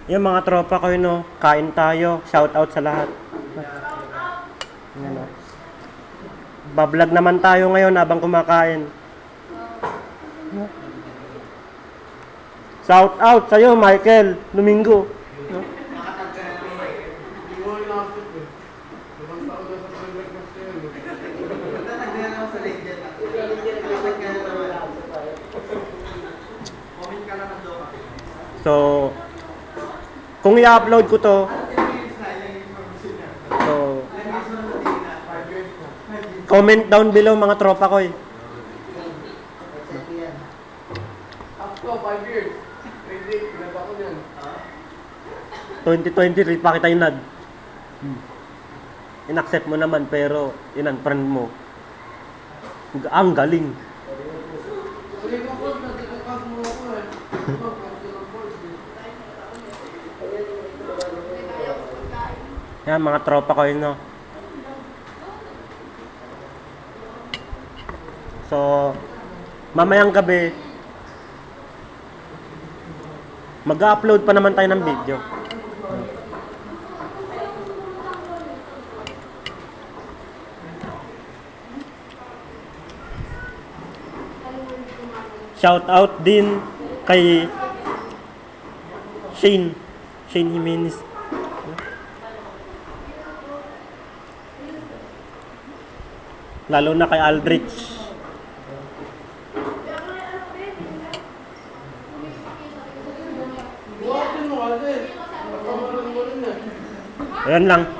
Yung mga tropa ko yun, no? Kain tayo. Shout out sa lahat. Yan, no? Bablog naman tayo ngayon habang kumakain. Shout out sa'yo, Michael Domingo. No? So, kung i-upload ko to, so, comment down below mga tropa ko eh. Up to 5 years. Ready, pinaba ko yan. 2023 pa kita inad. In-accept mo naman pero in-unfriend mo. Ang galing. Ulit ko po, nagkakag mo ako eh. Yan, mga tropa ko yun, no? So, mamayang gabi, mag-upload pa naman tayo ng video. Shout out din kay Shane Jimenez. Lalo na kay Aldrich. Buhatin mo kasi. Nakamaran mo rin eh. Ayan lang.